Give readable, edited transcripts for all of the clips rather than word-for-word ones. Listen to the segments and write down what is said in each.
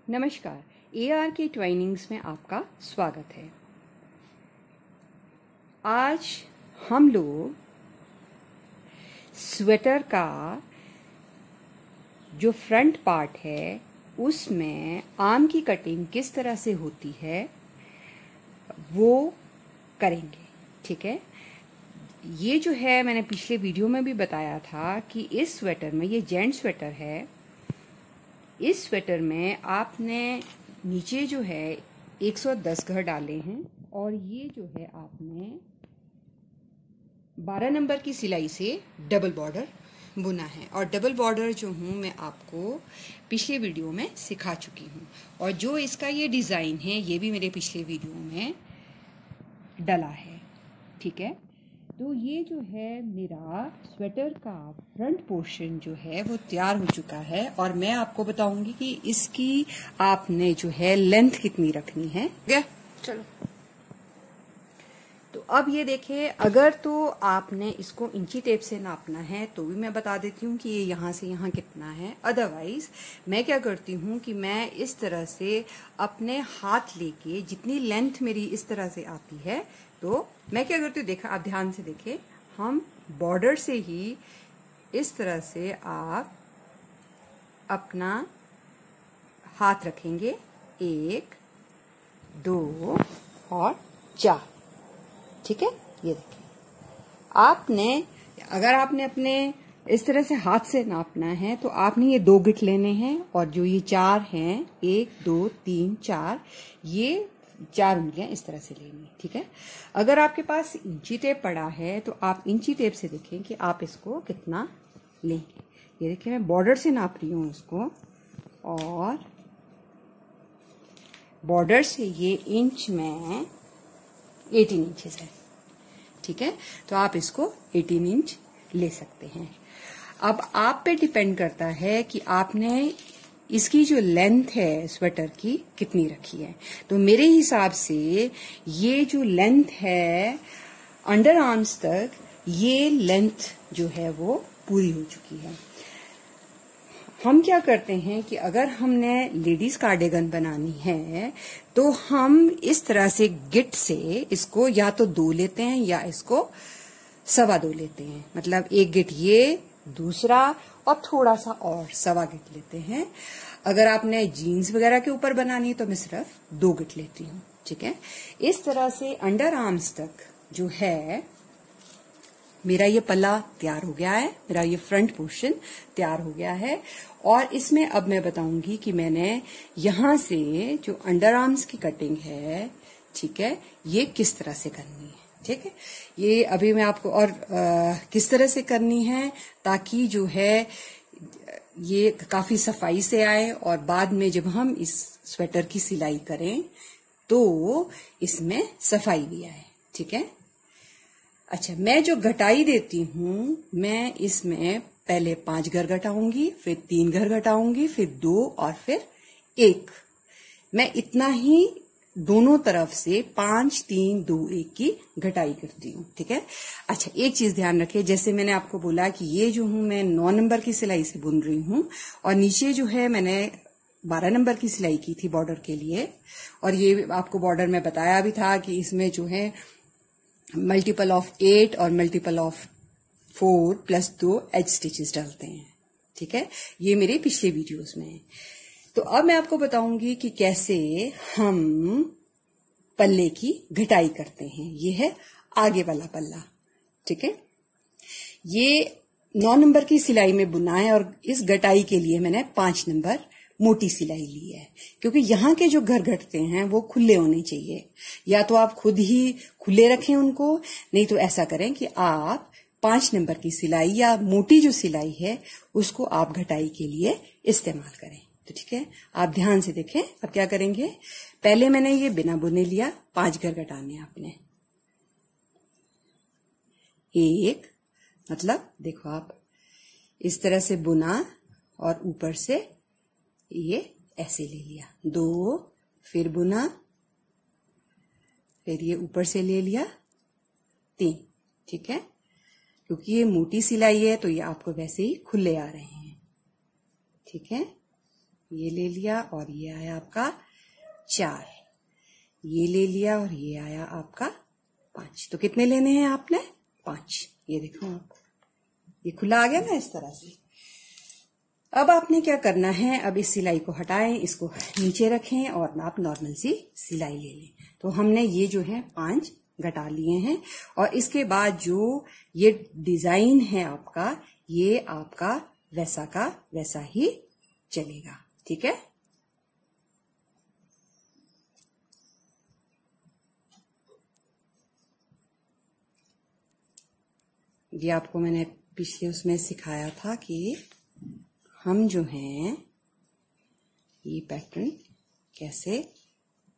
नमस्कार, ARK ट्वाइनिंग्स में आपका स्वागत है। आज हम लोग स्वेटर का जो फ्रंट पार्ट है उसमें आर्म की कटिंग किस तरह से होती है वो करेंगे। ठीक है, ये जो है मैंने पिछले वीडियो में भी बताया था कि इस स्वेटर में, ये जेंट स्वेटर है, इस स्वेटर में आपने नीचे जो है 110 घर डाले हैं और ये जो है आपने 12 नंबर की सिलाई से डबल बॉर्डर बुना है। और डबल बॉर्डर जो हूँ मैं आपको पिछले वीडियो में सिखा चुकी हूँ, और जो इसका ये डिज़ाइन है ये भी मेरे पिछले वीडियो में डला है। ठीक है, तो ये जो है मेरा स्वेटर का फ्रंट पोर्शन जो है वो तैयार हो चुका है, और मैं आपको बताऊंगी कि इसकी आपने जो है लेंथ कितनी रखनी है। चलो, तो अब ये देखिए, अगर तो आपने इसको इंची टेप से नापना है तो भी मैं बता देती हूँ कि ये यहाँ से यहाँ कितना है। अदरवाइज मैं क्या करती हूँ कि मैं इस तरह से अपने हाथ लेके, जितनी लेंथ मेरी इस तरह से आती है, तो मैं क्या करती हूँ, देखा आप ध्यान से देखें, हम बॉर्डर से ही इस तरह से आप अपना हाथ रखेंगे, 1 2 और 4। ठीक है, ये देखिए, आपने अगर आपने अपने इस तरह से हाथ से नापना है तो आपने ये 2 गिट लेने हैं, और जो ये 4 हैं, 1 2 3 4, ये 4 उंगलियां इस तरह से लेनी। ठीक है, अगर आपके पास इंची टेप पड़ा है तो आप इंची टेप से देखें कि आप इसको कितना लेंगे। ये देखिए, मैं बॉर्डर से नाप रही हूँ इसको, और बॉर्डर से ये इंच में 18 इंचेस है। ठीक है, तो आप इसको 18 इंच ले सकते हैं। अब आप पे डिपेंड करता है कि आपने इसकी जो लेंथ है स्वेटर की कितनी रखी है। तो मेरे हिसाब से ये जो लेंथ है अंडर आर्म्स तक, ये लेंथ जो है वो पूरी हो चुकी है। हम क्या करते हैं कि अगर हमने लेडीज कार्डिगन बनानी है तो हम इस तरह से गिट से इसको या तो 2 लेते हैं या इसको 2.25 लेते हैं। मतलब 1 गिट ये, दूसरा और थोड़ा सा और 2.25 गिट लेते हैं। अगर आपने जीन्स वगैरह के ऊपर बनानी है तो मैं सिर्फ 2 गिट लेती हूँ। ठीक है, इस तरह से अंडर आर्म्स तक जो है मेरा ये पल्ला तैयार हो गया है, मेरा ये फ्रंट पोर्शन तैयार हो गया है। और इसमें अब मैं बताऊंगी कि मैंने यहां से जो अंडर आर्म्स की कटिंग है, ठीक है, ये किस तरह से करनी है। ठीक है, ये अभी मैं आपको और किस तरह से करनी है ताकि जो है ये काफी सफाई से आए, और बाद में जब हम इस स्वेटर की सिलाई करें तो इसमें सफाई भी आए। ठीक है, अच्छा, मैं जो घटाई देती हूँ, मैं इसमें पहले 5 घर घटाऊंगी, फिर 3 घर घटाऊंगी, फिर 2 और फिर 1। मैं इतना ही दोनों तरफ से 5 3 2 1 की घटाई करती हूँ। ठीक है, अच्छा, एक चीज ध्यान रखें, जैसे मैंने आपको बोला कि ये जो हूं मैं 9 नंबर की सिलाई से बुन रही हूँ, और नीचे जो है मैंने 12 नंबर की सिलाई की थी बॉर्डर के लिए। और ये आपको बॉर्डर में बताया भी था कि इसमें जो है मल्टीपल ऑफ 8 और मल्टीपल ऑफ 4 + 2 एज स्टिचेस डालते हैं। ठीक है, ये मेरे पिछले वीडियोस में है। तो अब मैं आपको बताऊंगी कि कैसे हम पल्ले की घटाई करते हैं। ये है आगे वाला पल्ला। ठीक है, ये 9 नंबर की सिलाई में बुना है, और इस घटाई के लिए मैंने 5 नंबर मोटी सिलाई ली है, क्योंकि यहाँ के जो घर घटते हैं वो खुले होने चाहिए। या तो आप खुद ही खुले रखें उनको, नहीं तो ऐसा करें कि आप 5 नंबर की सिलाई या मोटी जो सिलाई है उसको आप घटाई के लिए इस्तेमाल करें। तो ठीक है, आप ध्यान से देखें। अब क्या करेंगे, पहले मैंने ये बिना बुने लिया, 5 घर घटाने आपने। 1, मतलब देखो आप इस तरह से बुना और ऊपर से ये ऐसे ले लिया। 2, फिर बुना, फिर ये ऊपर से ले लिया। 3, ठीक है, क्योंकि ये मोटी सिलाई है तो ये आपको वैसे ही खुले आ रहे हैं। ठीक है, ये ले लिया और ये आया आपका 4, ये ले लिया और ये आया आपका 5। तो कितने लेने हैं आपने? 5। ये देखो आप, ये खुला आ गया ना इस तरह से। अब आपने क्या करना है, अब इस सिलाई को हटाएं, इसको नीचे रखें और आप नॉर्मल सी सिलाई ले लें। तो हमने ये जो है 5 घटा लिए हैं और इसके बाद जो ये डिजाइन है आपका, ये आपका वैसा का वैसा ही चलेगा। ठीक है, ये आपको मैंने पिछले उसमें सिखाया था कि हम जो हैं ये पैटर्न कैसे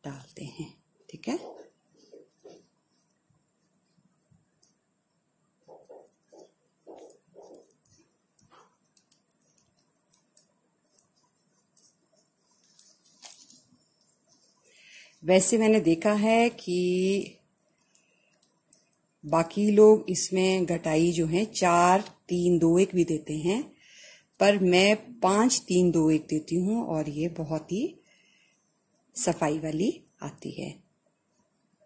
डालते हैं। ठीक है, वैसे मैंने देखा है कि बाकी लोग इसमें घटाई जो है 4 3 2 1 भी देते हैं, पर मैं 5 3 2 1 देती हूँ और ये बहुत ही सफाई वाली आती है।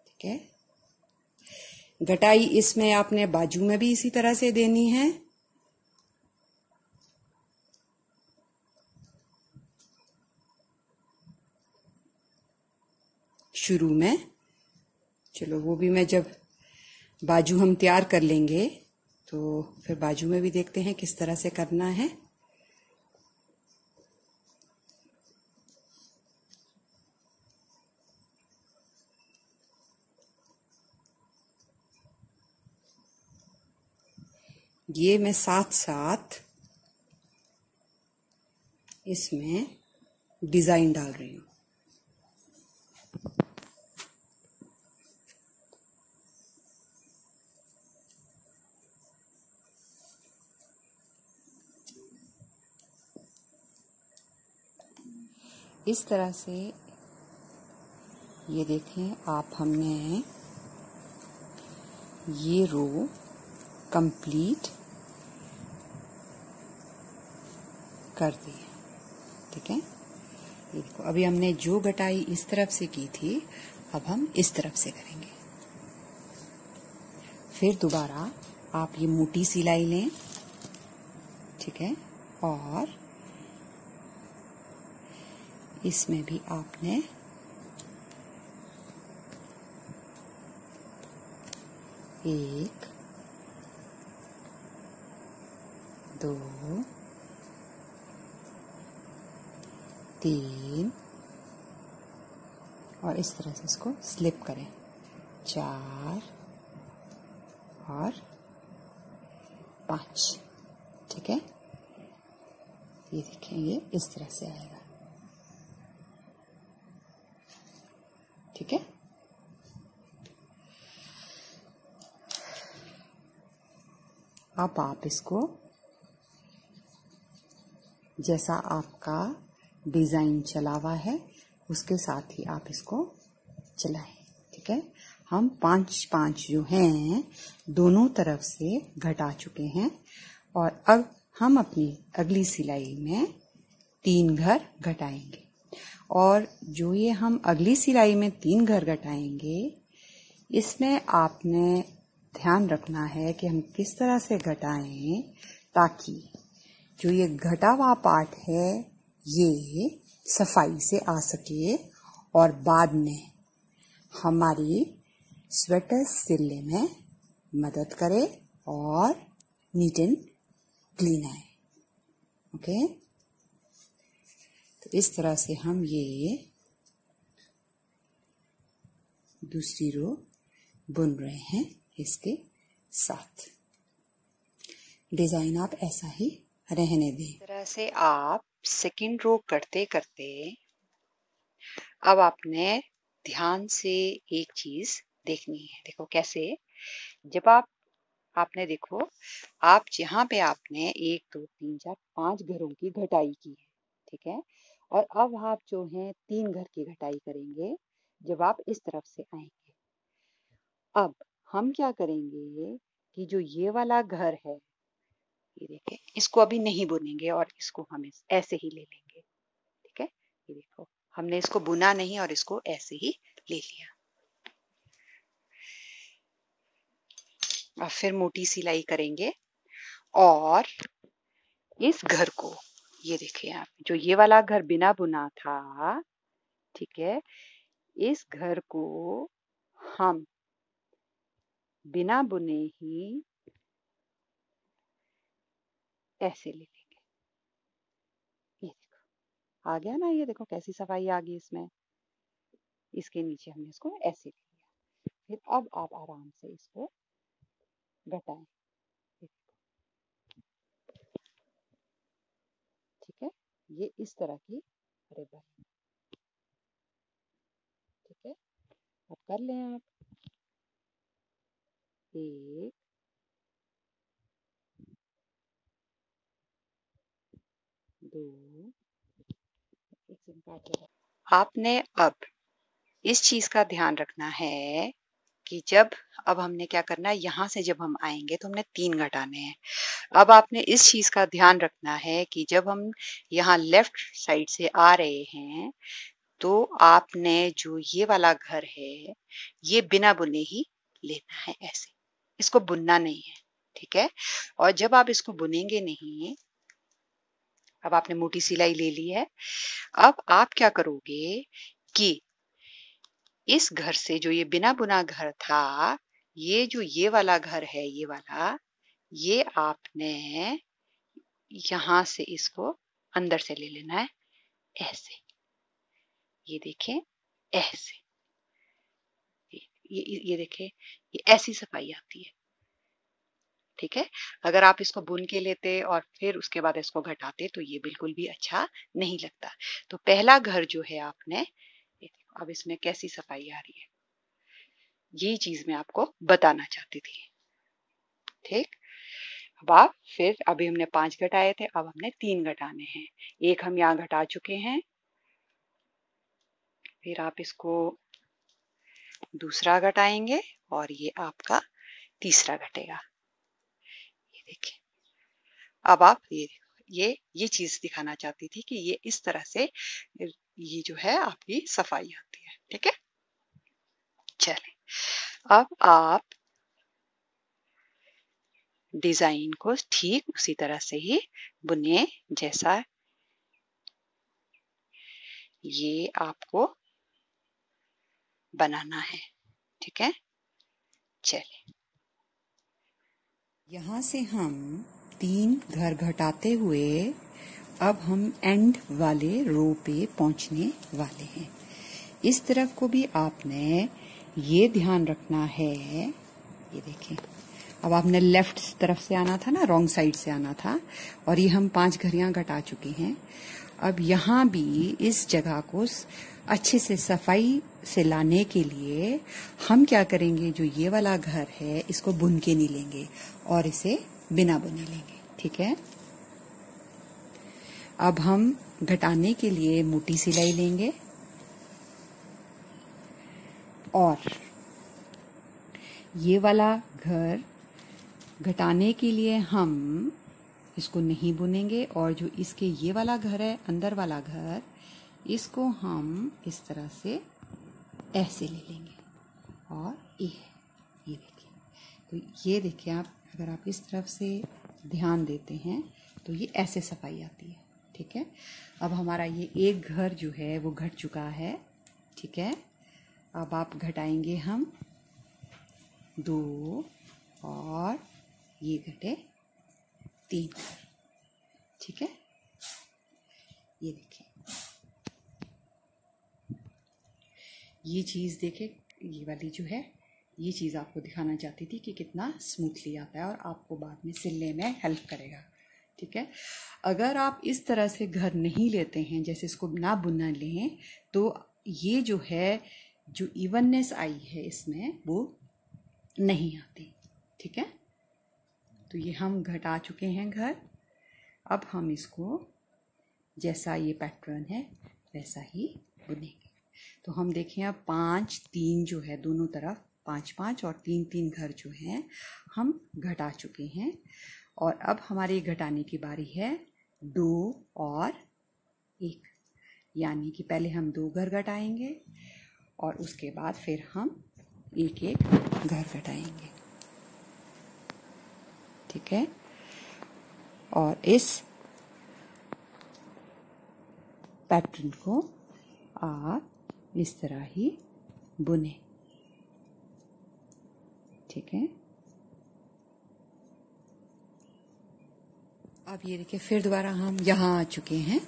ठीक है, घटाई इसमें आपने बाजू में भी इसी तरह से देनी है। शुरू में, चलो वो भी मैं जब बाजू हम तैयार कर लेंगे तो फिर बाजू में भी देखते हैं किस तरह से करना है। ये मैं साथ साथ इसमें डिजाइन डाल रही हूँ। इस तरह से ये देखें आप, हमने ये रो कंप्लीट कर दी। ठीक है, ये देखो अभी हमने जो घटाई इस तरफ से की थी, अब हम इस तरफ से करेंगे। फिर दोबारा आप ये मोटी सिलाई लें। ठीक है, और इसमें भी आपने एक, 2 3 और इस तरह से इसको स्लिप करें, 4 और 5। ठीक है, ये देखें ये इस तरह से आएगा। ठीक है, अब आप इसको जैसा आपका डिजाइन चला हुआ है उसके साथ ही आप इसको चलाएं। ठीक है, हम 5 5 जो हैं दोनों तरफ से घटा चुके हैं और अब हम अपनी अगली सिलाई में 3 घर घटाएंगे। और जो ये हम अगली सिलाई में 3 घर घटाएंगे, इसमें आपने ध्यान रखना है कि हम किस तरह से घटाएं ताकि जो ये घटा हुआ पार्ट है ये सफाई से आ सके और बाद में हमारी स्वेटर सिलने में मदद करे और नीट एंड क्लीन आए। ओके, तो इस तरह से हम ये दूसरी रो बुन रहे हैं। इसके साथ डिजाइन आप ऐसा ही रहने दें। इस तरह से आप सेकंड रो करते करते अब आपने ध्यान से एक चीज देखनी है। देखो कैसे, जब आपने देखो, आप जहां पे आपने 1 2 3 4 5 घरों की घटाई की है। ठीक है, और अब आप जो है 3 घर की घटाई करेंगे जब आप इस तरफ से आएंगे। अब हम क्या करेंगे कि जो ये वाला घर है, ये देखें, इसको अभी नहीं बुनेंगे और इसको हम ऐसे ही ले लेंगे। ठीक ये देखो हमने इसको बुना नहीं और इसको ऐसे ही ले लिया। अब फिर मोटी सिलाई करेंगे और इस घर को, ये देखिए आप, जो ये वाला घर बिना बुना था, ठीक है, इस घर को हम बिना बुने ही ऐसे ले लेंगे। ये देखो आ गया ना, ये देखो कैसी सफाई आ गई इसमें। इसके नीचे हमने इसको ऐसे ले लिया। फिर अब आप आराम से इसको घटाएं, ठीक है। ये इस तरह की रिबन, ठीक है। अब कर लें आप, 1 2, एक से काट लो। आपने अब इस चीज का ध्यान रखना है कि जब, अब हमने क्या करना है, यहाँ से जब हम आएंगे तो हमने 3 घटाने हैं। अब आपने इस चीज का ध्यान रखना है कि जब हम यहाँ लेफ्ट साइड से आ रहे हैं तो आपने जो ये वाला घर है ये बिना बुने ही लेना है, ऐसे, इसको बुनना नहीं है, ठीक है। और जब आप इसको बुनेंगे नहीं, अब आपने मोटी सिलाई ले ली है, अब आप क्या करोगे कि इस घर से, जो ये बिना बुना घर था, ये जो ये वाला घर है, ये वाला, ये आपने यहां से इसको अंदर से ले लेना है, ऐसे। ये देखें, ऐसे, ये देखें, ये ऐसी सफाई आती है, ठीक है। अगर आप इसको बुन के लेते और फिर उसके बाद इसको घटाते तो ये बिल्कुल भी अच्छा नहीं लगता। तो पहला घर जो है आपने, ये देखो अब इसमें कैसी सफाई आ रही है, ये चीज मैं आपको बताना चाहती थी, ठीक। अब आप फिर, अभी हमने 5 घटाए थे, अब हमने 3 घटाने हैं। एक हम यहाँ घटा चुके हैं, फिर आप इसको दूसरा घटाएंगे और ये आपका तीसरा घटेगा। ये देखिए, अब आप ये चीज दिखाना चाहती थी कि ये इस तरह से ये जो है आपकी सफाई आती है, ठीक है। चलें, अब आप डिजाइन को ठीक उसी तरह से ही बुने जैसा ये आपको बनाना है, ठीक है। चलिए, यहाँ से हम 3 घर घटाते हुए अब हम एंड वाले रो पे पहुंचने वाले हैं। इस तरफ को भी आपने ये ध्यान रखना है, ये देखें, अब आपने लेफ्ट तरफ से आना था ना, रॉन्ग साइड से आना था, और ये हम 5 घर यहाँ घटा चुके हैं। अब यहाँ भी इस जगह को अच्छे से सफाई से लाने के लिए हम क्या करेंगे, जो ये वाला घर है इसको बुन के नहीं लेंगे और इसे बिना बुने लेंगे, ठीक है। अब हम घटाने के लिए मोटी सिलाई लेंगे और ये वाला घर घटाने के लिए हम इसको नहीं बुनेंगे, और जो इसके ये वाला घर है, अंदर वाला घर, इसको हम इस तरह से ऐसे ले लेंगे और ये देखिए। तो ये देखिए आप, अगर आप इस तरफ से ध्यान देते हैं तो ये ऐसे सफाई आती है, ठीक है। अब हमारा ये एक घर जो है वो घट चुका है, ठीक है। अब आप घटाएंगे हम 2 और ये घटे 3, ठीक है। ये देखिए, ये चीज़ देखे, ये वाली जो है, ये चीज़ आपको दिखाना चाहती थी कि कितना स्मूथली आता है और आपको बाद में सिलने में हेल्प करेगा, ठीक है। अगर आप इस तरह से घर नहीं लेते हैं, जैसे इसको ना बुनना लें, तो ये जो है, जो इवननेस आई है इसमें वो नहीं आती, ठीक है। तो ये हम घटा चुके हैं घर। अब हम इसको जैसा ये पैटर्न है वैसा ही बुनेंगे। तो हम देखें, अब 5 3 जो है दोनों तरफ 5 5 और 3 3 घर जो हैं हम घटा चुके हैं, और अब हमारी घटाने की बारी है 2 और 1। यानी कि पहले हम 2 घर घटाएंगे और उसके बाद फिर हम एक एक घर घटाएंगे। ठीक है, और इस पैटर्न को आप इस तरह ही बुने। ठीक है, अब ये देखिए फिर दोबारा हम यहाँ आ चुके हैं।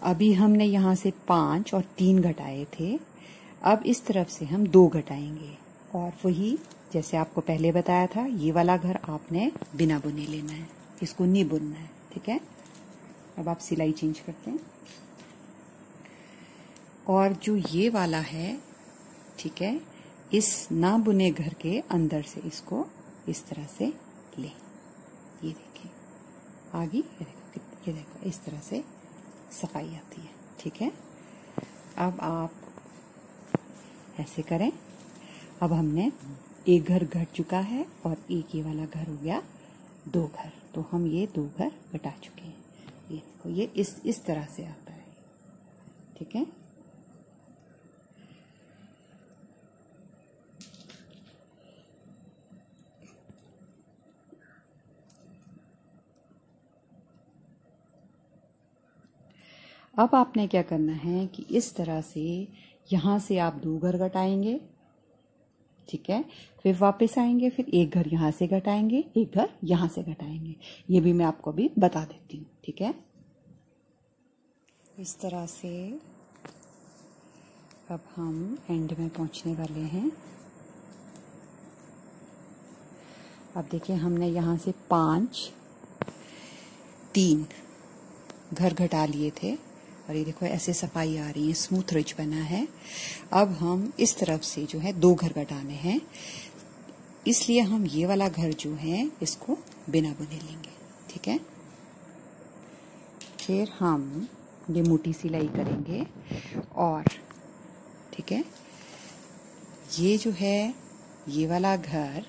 अभी हमने यहाँ से 5 और 3 घटाए थे, अब इस तरफ से हम 2 घटाएंगे और वही जैसे आपको पहले बताया था, ये वाला घर आपने बिना बुने लेना है, इसको नहीं बुनना है। ठीक है, अब आप सिलाई चेंज करते हैं और जो ये वाला है, ठीक है, इस ना बुने घर के अंदर से इसको इस तरह से ले, ये देखिए आगे, ये देखो इस तरह से सफाई आती है। ठीक है, अब आप ऐसे करें। अब हमने एक घर घट चुका है और एक ये वाला घर हो गया 2 घर, तो हम ये 2 घर घटा चुके हैं। ये देखो ये इस तरह से आता है। ठीक है, अब आपने क्या करना है कि इस तरह से यहाँ से आप 2 घर घटाएंगे। ठीक है, फिर वापस आएंगे, फिर एक घर यहाँ से घटाएंगे, एक घर यहाँ से घटाएंगे। ये भी मैं आपको अभी बता देती हूँ। ठीक है, इस तरह से अब हम एंड में पहुँचने वाले हैं। अब देखिए हमने यहाँ से 5, 3 घर घटा लिए थे और ये देखो ऐसे सफाई आ रही है, स्मूथ रिज बना है। अब हम इस तरफ से जो है 2 घर घटाने हैं, इसलिए हम ये वाला घर जो है इसको बिना बुने लेंगे। ठीक है, फिर हम ये मोटी सिलाई करेंगे और ठीक है, ये जो है ये वाला घर,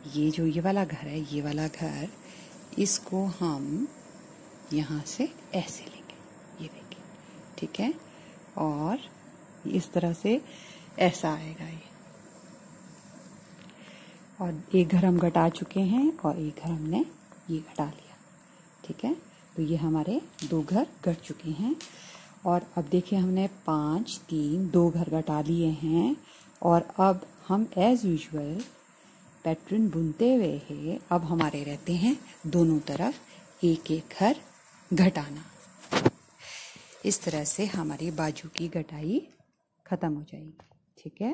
ये वाला घर है, ये वाला घर, इसको हम यहाँ से ऐसे लेंगे, ये देखिए। ठीक है, और इस तरह से ऐसा आएगा ये, और एक घर हम घटा चुके हैं और एक घर हमने ये घटा लिया। ठीक है, तो ये हमारे 2 घर घट चुके हैं। और अब देखिए हमने 5, 3, 2 घर घटा लिए हैं और अब हम एज यूजुअल पैटर्न बुनते हुए है, अब हमारे रहते हैं दोनों तरफ एक एक घर घटाना। इस तरह से हमारी बाजू की घटाई खत्म हो जाएगी। ठीक है,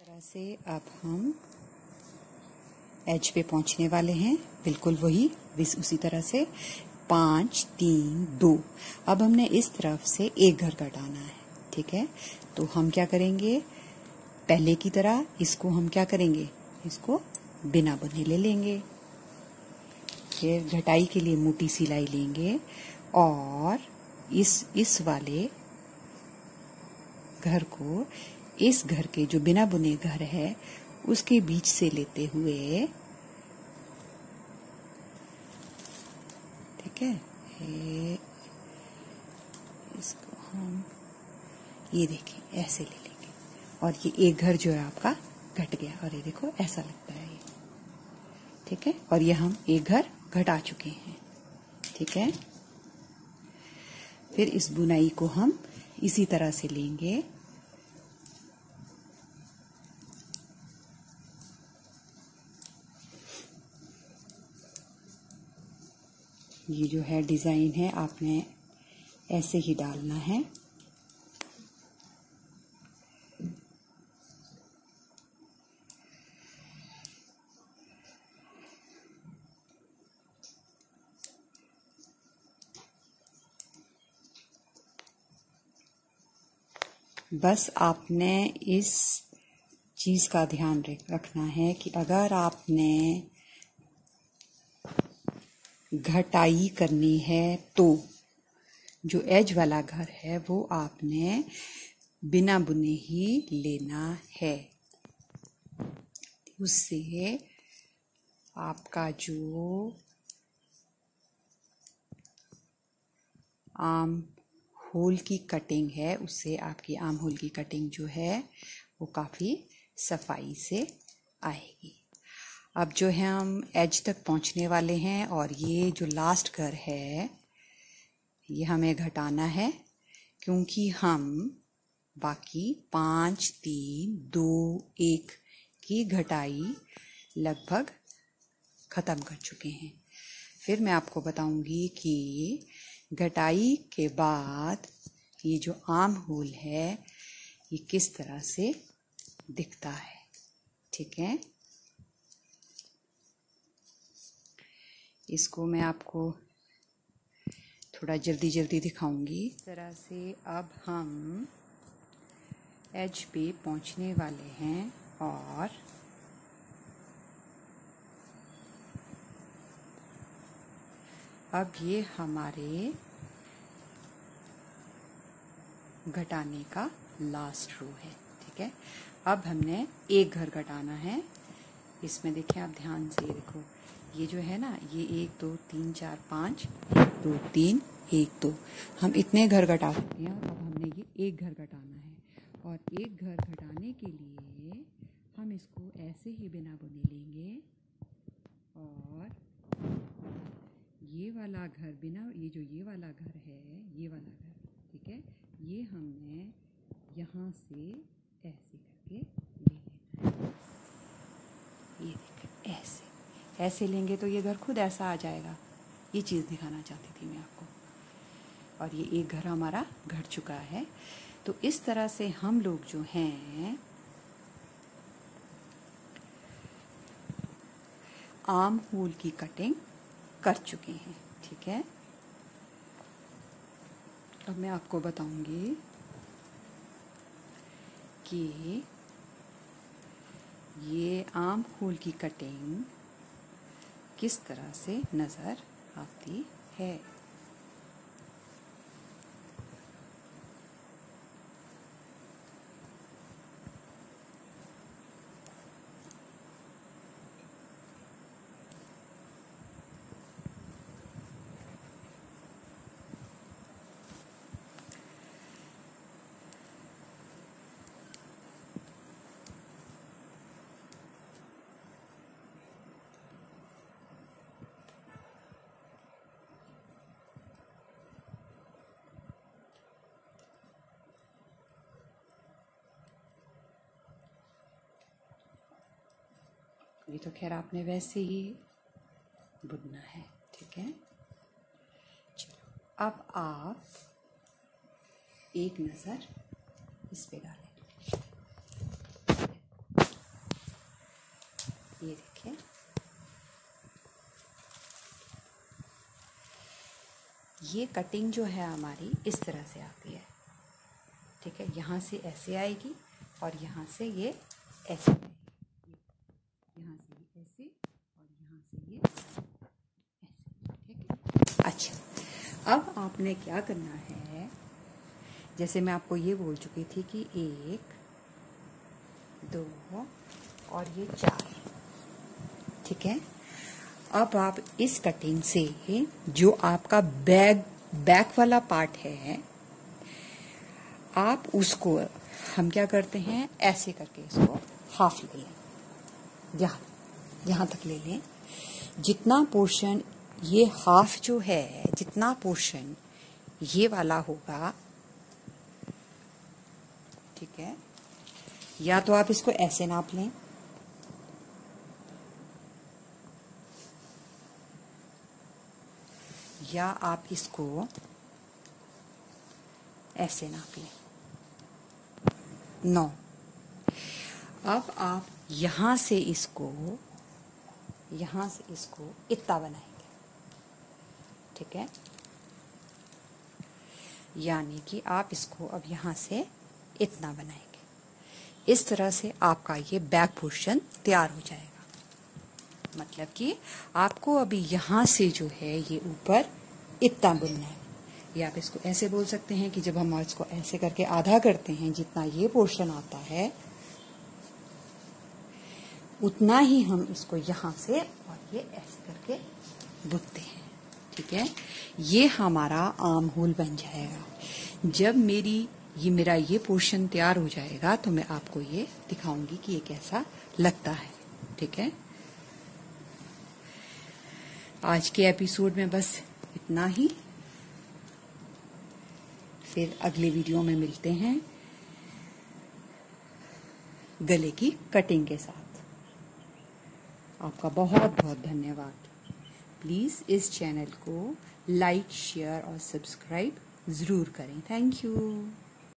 इस तरह से अब हम एज पे पहुंचने वाले हैं, बिल्कुल वही उसी तरह से 5, 3, 2। अब हमने इस तरफ से एक घर घटाना है। ठीक है, तो हम क्या करेंगे, पहले की तरह इसको हम क्या करेंगे, इसको बिना बुने ले लेंगे। फिर घटाई के लिए मोटी सिलाई लेंगे और इस वाले घर को इस घर के जो बिना बुने घर है उसके बीच से लेते हुए, ठीक है, इसको हम ये देखिए ऐसे ले लेंगे और ये एक घर जो है आपका घट गया और ये देखो ऐसा लगता है ये। ठीक है, और ये हम एक घर घटा चुके हैं। ठीक है, फिर इस बुनाई को हम इसी तरह से लेंगे। ये जो है डिजाइन है आपने ऐसे ही डालना है। बस आपने इस चीज का ध्यान रखना है कि अगर आपने घटाई करनी है तो जो एज वाला घर है वो आपने बिना बुने ही लेना है। उससे आपका जो आर्म होल की कटिंग है, उससे आपकी आर्म होल की कटिंग जो है वो काफ़ी सफाई से आएगी। अब जो है हम एज तक पहुंचने वाले हैं और ये जो लास्ट घर है ये हमें घटाना है, क्योंकि हम बाकी 5, 3, 2, 1 की घटाई लगभग ख़त्म कर चुके हैं। फिर मैं आपको बताऊंगी कि घटाई के बाद ये जो आर्म होल है ये किस तरह से दिखता है। ठीक है, इसको मैं आपको थोड़ा जल्दी जल्दी दिखाऊंगी। इस तरह से अब हम एज पे पहुंचने वाले हैं और अब ये हमारे घटाने का लास्ट रो है। ठीक है, अब हमने एक घर घटाना है। इसमें देखिए, आप ध्यान से देखो, ये जो है ना, ये 1 2 3 4 5, 1 2 3 1 2, हम इतने घर घटा सकते हैं। अब हमने ये एक घर घटाना है और एक घर घटाने के लिए हम इसको ऐसे ही बिना बुने लेंगे और ये वाला घर बिना, ये जो ये वाला घर है, ये वाला घर, ठीक है, ये हमने यहाँ से ऐसे करके ले लेना है। ये देखें, ऐसे लेंगे तो ये घर खुद ऐसा आ जाएगा। ये चीज़ दिखाना चाहती थी मैं आपको। और ये एक घर हमारा घट चुका है। तो इस तरह से हम लोग जो हैं आर्म होल की कटिंग कर चुके हैं। ठीक है, अब मैं आपको बताऊंगी कि ये आर्म होल की कटिंग किस तरह से नज़र आती है। ये तो खैर आपने वैसे ही बुनना है। ठीक है, चलो अब आप एक नज़र इस पे डालें। ये देखिए, ये कटिंग जो है हमारी इस तरह से आती है। ठीक है, यहाँ से ऐसे आएगी और यहाँ से ये ऐसे आएगी, यहाँ से ये ऐसे और यहाँ से ये ऐसे। ठीक है, अच्छा, अब आपने क्या करना है, जैसे मैं आपको ये बोल चुकी थी कि 1 2 और ये 4। ठीक है, अब आप इस कटिंग से जो आपका बैक वाला पार्ट है, आप उसको, हम क्या करते हैं, ऐसे करके इसको हाफ ले लें, यहाँ तक ले लें। जितना पोर्शन ये हाफ जो है, जितना पोर्शन ये वाला होगा, ठीक है, या तो आप इसको ऐसे नाप लें, या आप इसको ऐसे नाप लें। 9। अब आप यहाँ से इसको इतना बनाएंगे। ठीक है, यानी कि आप इसको अब यहाँ से इतना बनाएंगे। इस तरह से आपका ये बैक पोर्शन तैयार हो जाएगा। मतलब कि आपको अभी यहाँ से जो है ये ऊपर इतना बुनना है। या आप इसको ऐसे बोल सकते हैं कि जब हम इसको ऐसे करके आधा करते हैं, जितना ये पोर्शन आता है उतना ही हम इसको यहाँ से और ये ऐसे करके बुनते हैं। ठीक है, ये हमारा आर्म होल बन जाएगा। जब मेरा ये पोर्शन तैयार हो जाएगा तो मैं आपको ये दिखाऊंगी कि ये कैसा लगता है। ठीक है, आज के एपिसोड में बस इतना ही। फिर अगले वीडियो में मिलते हैं गले की कटिंग के साथ। आपका बहुत बहुत धन्यवाद। प्लीज इस चैनल को लाइक, शेयर और सब्सक्राइब जरूर करें। Thank you.